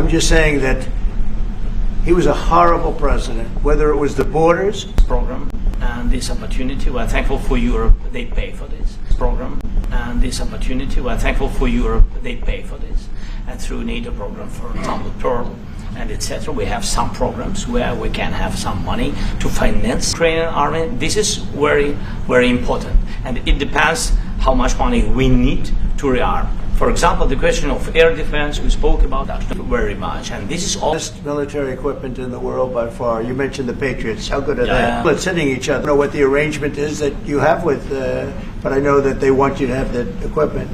I'm just saying that he was a horrible president, whether it was the borders program and this opportunity. We're thankful for Europe, they pay for this program and this opportunity. We're thankful for Europe, they pay for this. And through NATO program, for example, Pearl and etc. We have some programs where we can have some money to finance Ukrainian army. This is very, very important. And it depends how much money we need to rearm. For example, the question of air defense, we spoke about that very much. And this is all best military equipment in the world by far. You mentioned the Patriots. How good are they? Let's hitting each other. I don't know what the arrangement is that you have with, but I know that they want you to have the equipment.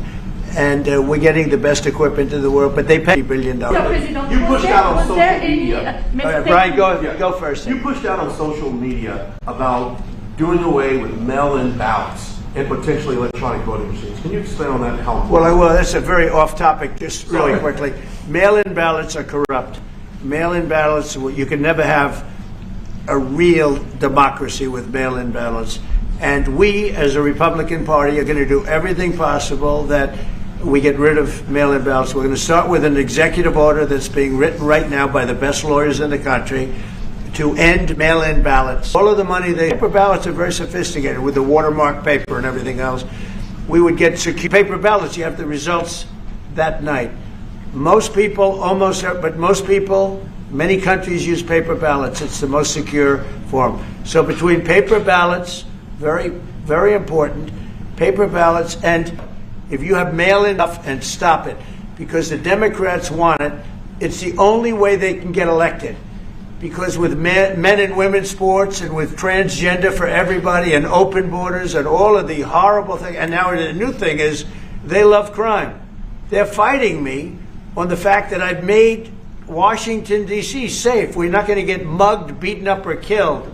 And we're getting the best equipment in the world, but they pay $1 billion. You pushed out on social media. Brian, go first. You pushed out on social media about doing away with mail-in ballots and potentially electronic voting machines. Can you explain on that? How? Well, I will. That's a very off-topic. Just really quickly, mail-in ballots are corrupt. Mail-in ballots, you can never have a real democracy with mail-in ballots. And we, as a Republican Party, are going to do everything possible that we get rid of mail-in ballots. We're going to start with an executive order that's being written right now by the best lawyers in the country to end mail-in ballots. All of the money, paper ballots are very sophisticated with the watermark paper and everything else. We would get secure paper ballots. You have the results that night. Most people, but most people, many countries use paper ballots. It's the most secure form. So between paper ballots, very, very important, paper ballots, and if you have mail-in, and stop it, because the Democrats want it. It's the only way they can get elected. Because with men and women's sports and with transgender for everybody and open borders and all of the horrible things, and now the new thing is they love crime. They're fighting me on the fact that I've made Washington, D.C. safe. We're not going to get mugged, beaten up, or killed.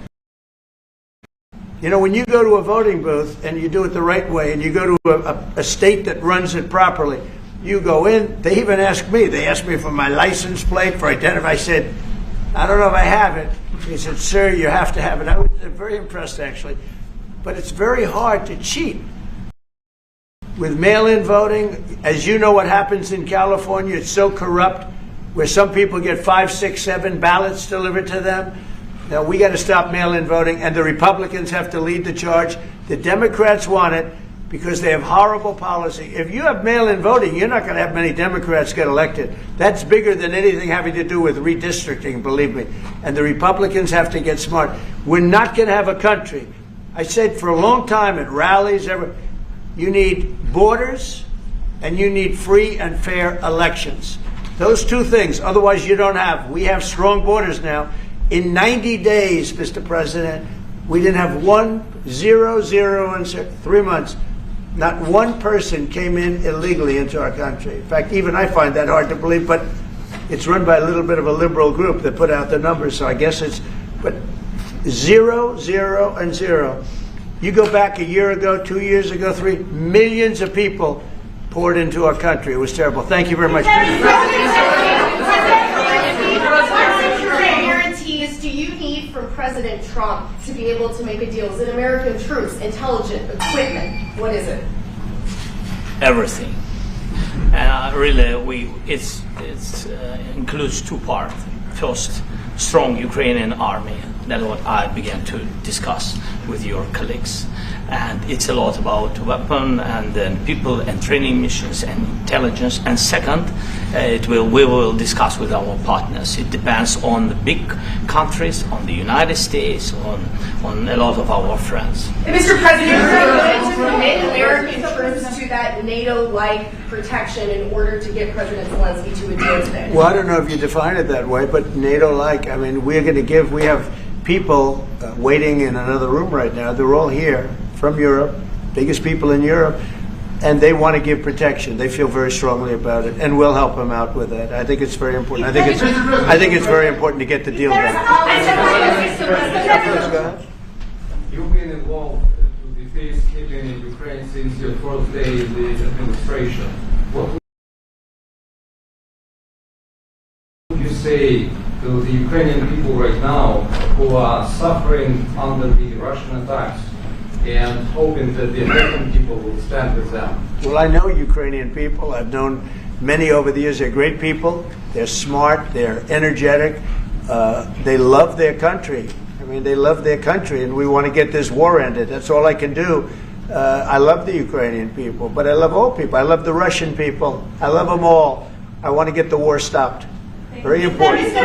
You know, when you go to a voting booth and you do it the right way and you go to a state that runs it properly, you go in, they even ask me. They asked me for my license plate, for identity. I said, I don't know if I have it. He said, sir, you have to have it. I was very impressed, actually. But it's very hard to cheat. With mail-in voting, as you know what happens in California, it's so corrupt, where some people get 5, 6, 7 ballots delivered to them. Now, we got to stop mail-in voting, and the Republicans have to lead the charge. The Democrats want it because they have horrible policy. If you have mail-in voting, you're not going to have many Democrats get elected. That's bigger than anything having to do with redistricting, believe me. And the Republicans have to get smart. We're not going to have a country. I said for a long time at rallies, you need borders and you need free and fair elections. Those two things, otherwise you don't have. We have strong borders now. In 90 days, Mr. President, we didn't have 0 in 3 months. Not one person came in illegally into our country. In fact, even I find that hard to believe, but it's run by a little bit of a liberal group that put out the numbers, so I guess it's, but 0, 0, and 0. You go back a year ago, 2 years ago, 3, millions of people poured into our country. It was terrible. Thank you very much. Do you need from President Trump to be able to make a deal? Is it American troops, intelligence, equipment? What is it? Everything. And really, it includes 2 parts. First, strong Ukrainian army. That's what I began to discuss with your colleagues. And it's a lot about weapon and then people and training missions and intelligence. And second, we will discuss with our partners. It depends on the big countries, on the United States, on a lot of our friends. Mr. President, are you going to commit American troops to that NATO-like protection in order to get President Zelensky to a deal today? Well, I don't know if you define it that way, but NATO-like, I mean, we have people waiting in another room right now. They're all here from Europe, biggest people in Europe, and they want to give protection. They feel very strongly about it, and we'll help them out with that. I think it's very important. I think it's very important to get the deal done. You've been involved with the peacekeeping in Ukraine since your first day in the administration. What would you say to the Ukrainian people right now who are suffering under the Russian attacks and hoping that the American people will stand with them? Well, I know Ukrainian people. I've known many over the years. They're great people. They're smart. They're energetic. They love their country. I mean, they love their country, and we want to get this war ended. That's all I can do. I love the Ukrainian people, but I love all people. I love the Russian people. I love them all. I want to get the war stopped. Very important. Mr.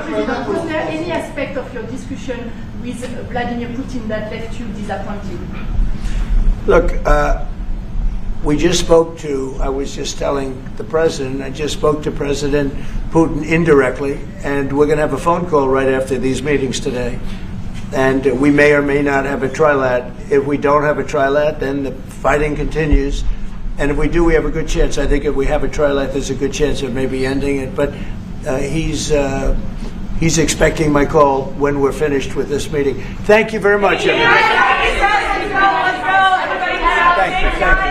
President, was there any aspect of your discussion with Vladimir Putin that left you disappointed? Look, we just spoke to, I was just telling the president, I just spoke to President Putin indirectly, and we're going to have a phone call right after these meetings today. And we may or may not have a trilat. If we don't have a trilat, then the fighting continues. And if we do, we have a good chance. I think if we have a trilat, there's a good chance of maybe ending it. But he's expecting my call when we're finished with this meeting. Thank you very much, everybody. Let's go. Everybody, Thank you.